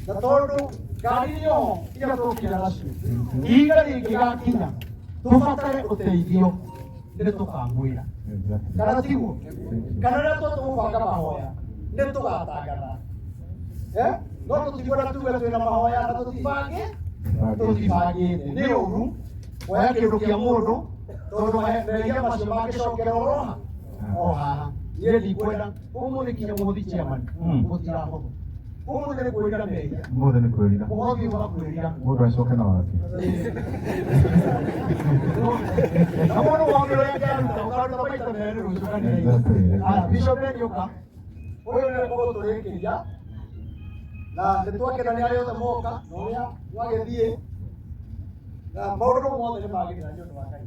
na tondu ngari yo iria tukira nacio iga ringigakinya tubatare uteithio nĩ tũkamwĩra kana tiguo kana rĩrĩa tũgũbanga mahoya nĩ tũgatangatha no tũtikwenda tuge twĩna mahoya na tũtibangĩte nĩ ũru woya kĩndũ kĩa mũndũ tondũ mehia macio mangĩcokera oroha o haha niĩ ndikwenda ũmũthĩ kinya mũhothi chairman mũtirahotho ũmũthĩ nĩ kwĩrira mehia mũthĩ nĩ kwĩrira mũhothi ũgakwĩrira mũndũ acoke na wake na mũndũ waũndũ ũrĩa angĩaruta ũkaruta maita merĩ rũciũ kanitha-inĩ bishop nĩoka ũyũ nĩ gũtũrĩkĩria na nĩtwakena nĩ arĩa othe moka na ũrĩa wagĩthiĩ na maũndũ mothe nĩ magĩrĩra nĩ ũndũ wa Ngai.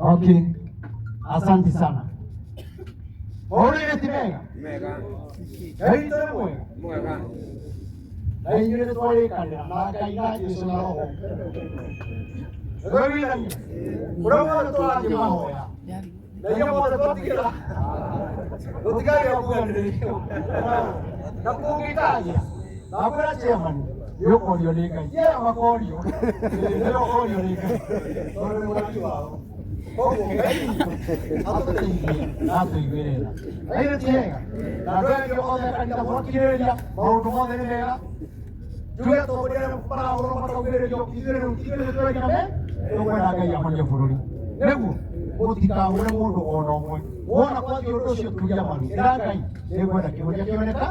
Okay, asante sana. Maũndũ ti mega? Mega. Ngai witũ nĩ mwega? Mwega. Na inyuĩ nĩ twarĩkanĩra na Ngai na Jesũ na Roho. Nĩtwĩrĩgania ũrĩa wothe tũrathiĩ mahoya na iria mothe twatigĩra tũtigagĩra kuganĩrĩrio na kũngĩkagia na kwĩra chairman nĩũkorio nĩ Ngai yeye makorio nĩũkorio nĩ Ngai tondũ nĩ mũrati wao. Koguo Ngai atũteithie na atũiguĩrĩra. Ngai nĩ tiega na andũ angĩ othe kanitha mwakirĩrĩria maũndũ mothe nĩ mega. Njuge atongoria arĩa marahũrwo makaugĩrĩrio ithuĩ rĩu ithuĩ nĩtũraigana tũkwenda Ngai ahonie bũrũri. Nĩguo mũtikahũre mũndũ ona ũmwe wona kwathiĩ ũndũ ũcio tugia manu ĩra Ngai nĩngwenda kĩhonia kĩoneka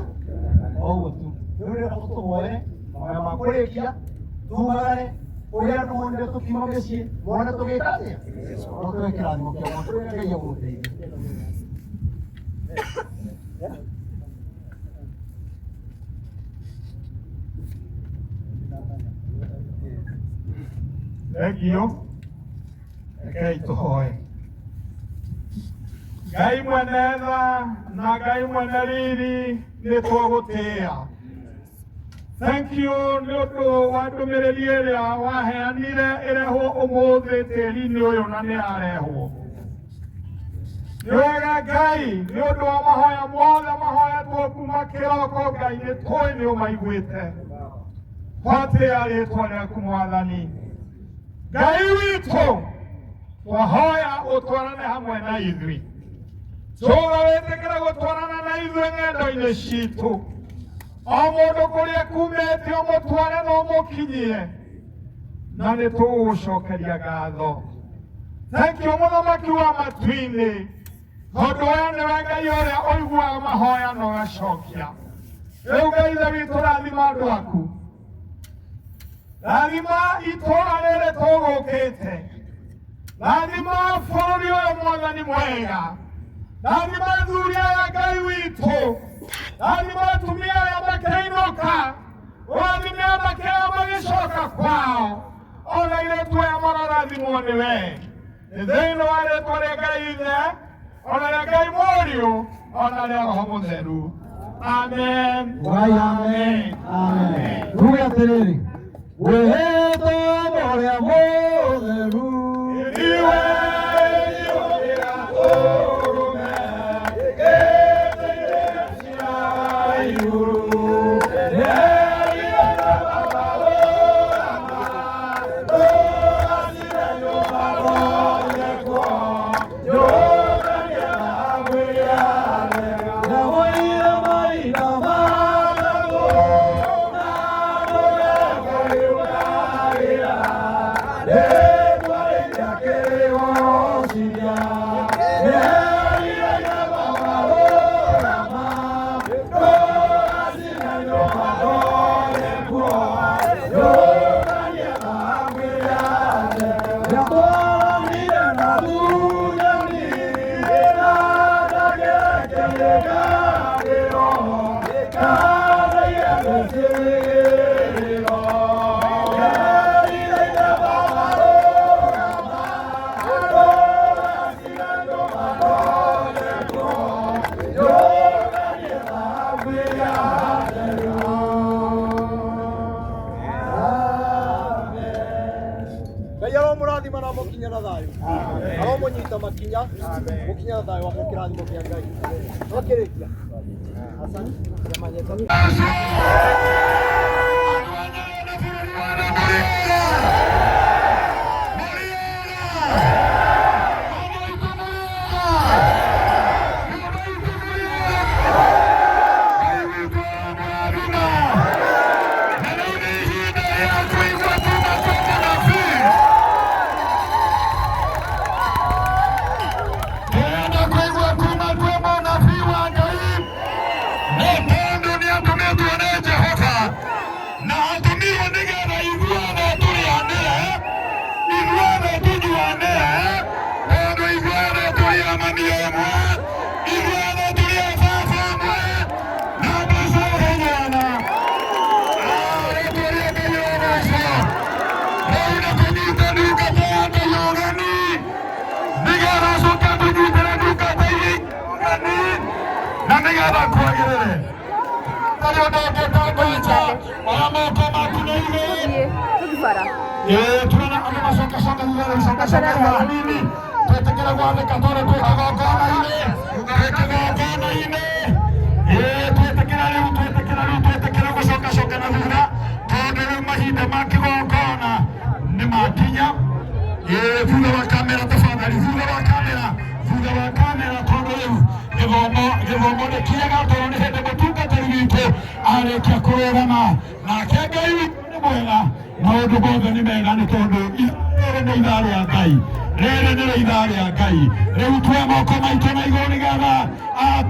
o ũguo tu. Rĩu nĩrenda tũtũhoere mahoya ma kũrĩkia tumagare ũrĩa andũ monire tũkiuma mĩciĩ mone tũgĩka atĩa no tũhe kĩrathimo kĩa Mwathani ũrĩa Ngai agũteithie. Thengio, rekei tũhoe. Ngai mwene tha na Ngai mwene riri nĩ twagũtĩĩa. Thank you nĩ ũndũ wa ndũmĩrĩri ĩrĩa waheanire ĩrehwo ũmũthĩ tĩri-inĩ ũyũ na nĩ yarehwo. Nĩ wega Ngai nĩ ũndũ wa mahoya mothe mahoyetwo kuma kĩroko Ngai nĩ tũĩ nĩ ũmaiguĩte. Twatĩĩa rĩĩtwa rĩaku Mwathani. Ngai witũ twahoya ũtwarane hamwe na ithuĩ. Tũũra wĩtĩkĩre gũtwarana na ithuĩ ng'endo-inĩ citũ. O mũndũ kũrĩa kumĩte ũmũtware na ũmũkinyie na nĩ tũgũgũcokeria ngatho. Thank you mũthamaki wa matu-inĩ tondũ wee nĩwe Ngai ũrĩa ũiguaga mahoya na ũgacokia. Rĩu Ngai ithe witũ rathima andũ aku. Rathima itũũra rĩrĩ tũgũkĩte. Rathima bũrũri ũyũ Mwathani mwega. Rathima athuri aya Ngai witũ. Rathima atumia aya makĩinũka. Rathima makĩoya magĩcoka kwao. Ona airĩtu aya marorathimwo nĩ wee. Nĩ thĩinĩ wa rĩĩtwa rĩa Ngai Ithe, ona rĩa Ngai Mũriũ, ona rĩa Roho Mũtheru. Amen. Amen. Amen. Tuge atĩrĩrĩ. Wĩhĩtwo ũrĩa mũtheru. Iwe yũrĩra ũrũme. Gĩtĩ-inĩ cia igũrũ. Kĩrathimo na mũkinya na thayũ. Aro mũnyita makinya mũkinya na thayũ wake kĩrathimo kĩa Ngai. Okĩrĩkia. Asante.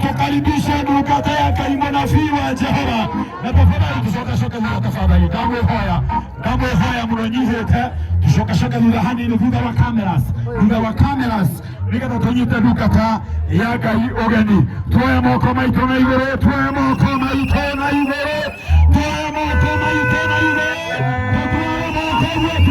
Tukaribishe ndungata ya Ngai mũnabii wa Jehova na tafadhali tucoka thutha tafadhali ndamwĩhoya mũno nyihĩte tucoka thutha hanini thutha wa cameras nĩgetha tũnyite ndungata ya Ngai ũgeni tuoye moko maitũ na igũrũ tuoye moko maitũ na igũrũ tuoye moko maitũ na igũrũ tuoye moko maitũ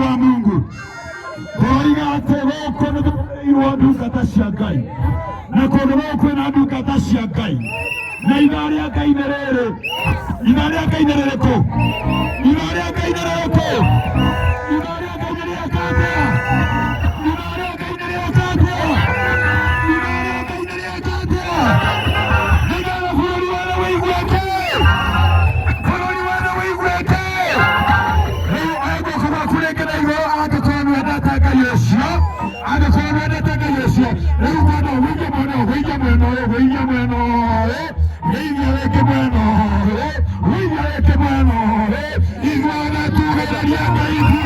wa Mungu koiga atego no ndungata cia Ngai na kundu gũkũ na ndungata cia Ngai na ithaa rĩa Ngai nĩ rĩrĩ ithaa rĩa Ngai nĩ rĩrĩkũ ithaa rĩa Ngai nĩ rĩrĩkũ ithaa rĩa Ngai nĩ rĩaka atĩa ithaa rĩa Ngai nĩ rĩaka atĩa ithaa rĩa Ngai nĩ rĩaka atĩa nĩgetha bũrũri wothe wĩiguĩke bũrũri wothe wĩiguĩke rĩu agũkorwo kũrĩkĩra igũrũ angĩkorwo nĩwendete Ngai ũcio angĩkorwo nĩwendete Ngai ũcio rĩu mwena wĩigie mwena ũyũ wĩigie mwena ũyũ wĩigie rĩngĩ mwena ũyũ wĩigie rĩngĩ mwena ũyũ ithuothe tugĩrĩrie Ngai